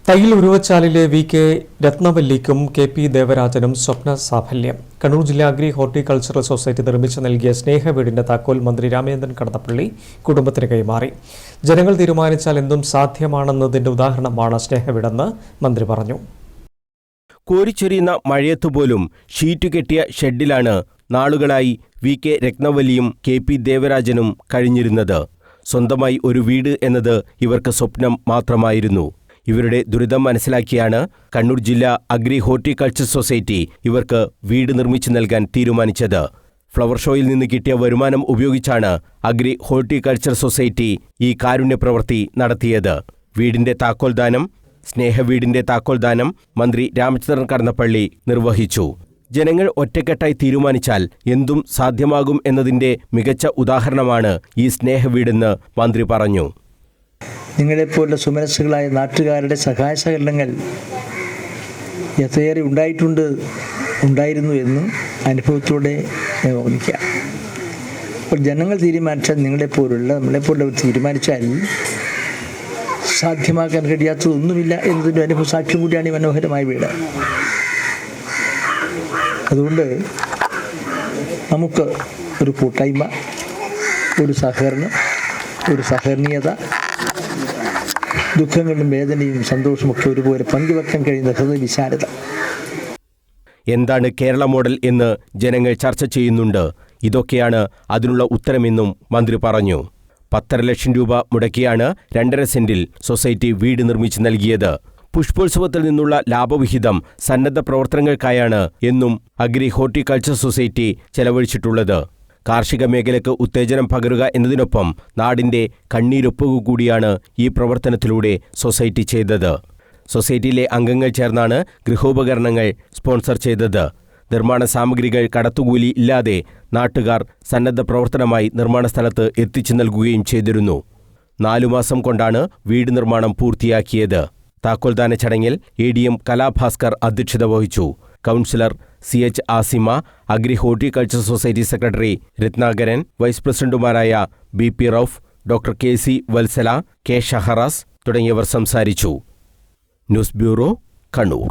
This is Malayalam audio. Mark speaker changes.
Speaker 1: തയ്യിൽ ഉരുവച്ചാലിലെ VK രത്നവല്ലിക്കും KP ദേവരാജനും സ്വപ്ന സാഫല്യം. കണ്ണൂർ ജില്ലാ അഗ്രി ഹോർട്ടിക്കൾച്ചറൽ സൊസൈറ്റി നിർമ്മിച്ചു നൽകിയ സ്നേഹവീടിന്റെ താക്കോൽ മന്ത്രി രാമചന്ദ്രൻ കടന്നപ്പള്ളി കുടുംബത്തിന് കൈമാറി. ജനങ്ങൾ തീരുമാനിച്ചാൽ എന്തും സാധ്യമാണെന്നതിന്റെ ഉദാഹരണമാണ് സ്നേഹവീടെന്ന് മന്ത്രി പറഞ്ഞു.
Speaker 2: കോരിച്ചൊരിയുന്ന മഴയത്തുപോലും ഷീറ്റ് കെട്ടിയ ഷെഡിലാണ് നാളുകളായി VK രത്നവല്ലിയും KP ദേവരാജനും കഴിഞ്ഞിരുന്നത്. സ്വന്തമായി ഒരു വീട് എന്നത് ഇവർക്ക് സ്വപ്നം മാത്രമായിരുന്നു. ഇവരുടെ ദുരിതം മനസ്സിലാക്കിയാണ് കണ്ണൂർ ജില്ലാ അഗ്രി ഹോർട്ടിക്കൾച്ചർ സൊസൈറ്റി ഇവർക്ക് വീട് നിർമ്മിച്ചു നൽകാൻ തീരുമാനിച്ചത്. ഫ്ലവർ ഷോയിൽ നിന്ന് കിട്ടിയ വരുമാനം ഉപയോഗിച്ചാണ് അഗ്രി ഹോർട്ടിക്കൾച്ചർ സൊസൈറ്റി ഈ കാരുണ്യ പ്രവൃത്തി നടത്തിയത്. വീടിന്റെ താക്കോൽദാനം, സ്നേഹവീടിന്റെ താക്കോൽദാനം മന്ത്രി രാമചന്ദ്രൻ കടന്നപ്പള്ളി നിർവഹിച്ചു. ജനങ്ങൾ ഒറ്റക്കെട്ടായി തീരുമാനിച്ചാൽ എന്തും സാധ്യമാകും എന്നതിന്റെ മികച്ച ഉദാഹരണമാണ് ഈ സ്നേഹവീടെന്ന് മന്ത്രി പറഞ്ഞു.
Speaker 3: നിങ്ങളെപ്പോലുള്ള സുമനസ്സുകളായ നാട്ടുകാരുടെ സഹായ സഹകരണങ്ങൾ എത്രയേറെ ഉണ്ടായിരുന്നു എന്ന് അനുഭവത്തിലൂടെ ഞാൻ ഓർമ്മിക്കാം. അപ്പോൾ ജനങ്ങൾ തീരുമാനിച്ചാൽ നമ്മളെപ്പോലുള്ള തീരുമാനിച്ചാൽ സാധ്യമാക്കാൻ കഴിയാത്തതൊന്നുമില്ല എന്നതിൻ്റെ അനുഭവ സാക്ഷ്യം കൂടിയാണ് ഈ മനോഹരമായ വീട്. അതുകൊണ്ട് നമുക്ക് ഒരു കൂട്ടായ്മ, ഒരു സഹകരണം, ഒരു സഹകരണീയത, ദുഃഖങ്ങളും വേദനയും സന്തോഷമൊക്കെ ഒരുപോലെ പങ്കുവെക്കാൻ കഴിയുന്ന ഹൃദയവിശാലത.
Speaker 2: എന്താണ് കേരള മോഡൽ എന്ന് ജനങ്ങൾ ചർച്ച ചെയ്യുന്നുണ്ട്. ഇതൊക്കെയാണ് അതിനുള്ള ഉത്തരമെന്നും മന്ത്രി പറഞ്ഞു. 1.5 ലക്ഷം രൂപ മുടക്കിയാണ് 2.5 സെന്റിൽ സൊസൈറ്റി വീട് നിർമ്മിച്ചു നൽകിയത്. പുഷ്പോത്സവത്തിൽ നിന്നുള്ള ലാഭവിഹിതം സന്നദ്ധ പ്രവർത്തനങ്ങൾക്കായാണ് എന്നും അഗ്രി ഹോർട്ടിക്കൾച്ചർ സൊസൈറ്റി ചെലവഴിച്ചിട്ടുള്ളത്. കാർഷിക മേഖലയ്ക്ക് ഉത്തേജനം പകരുക എന്നതിനൊപ്പം നാടിന്റെ കണ്ണീരൊപ്പുക കൂടിയാണ് ഈ പ്രവർത്തനത്തിലൂടെ സൊസൈറ്റി ചെയ്തത്. സൊസൈറ്റിയിലെ അംഗങ്ങൾ ചേർന്നാണ് ഗൃഹോപകരണങ്ങൾ സ്പോൺസർ ചെയ്തത്. നിർമ്മാണ സാമഗ്രികൾ കടത്തുകൂലി ഇല്ലാതെ നാട്ടുകാർ സന്നദ്ധ പ്രവർത്തനമായി നിർമ്മാണ സ്ഥലത്ത് എത്തിച്ചു നൽകുകയും ചെയ്തിരുന്നു. 4 മാസം കൊണ്ടാണ് വീട് നിർമ്മാണം പൂർത്തിയാക്കിയത്. താക്കോൽദാന ചടങ്ങിൽ ADM കലാഭാസ്കർ അധ്യക്ഷത വഹിച്ചു. Councillor CH Asima, agri horticulture society secretary Ratnakaran, vice പ്രസിഡന്റുമാരായ BP Rauf, doctor KC Vatsala, K Shaharas തുടങ്ങിയവർ സംസാരിച്ചു. News bureau, Kannur.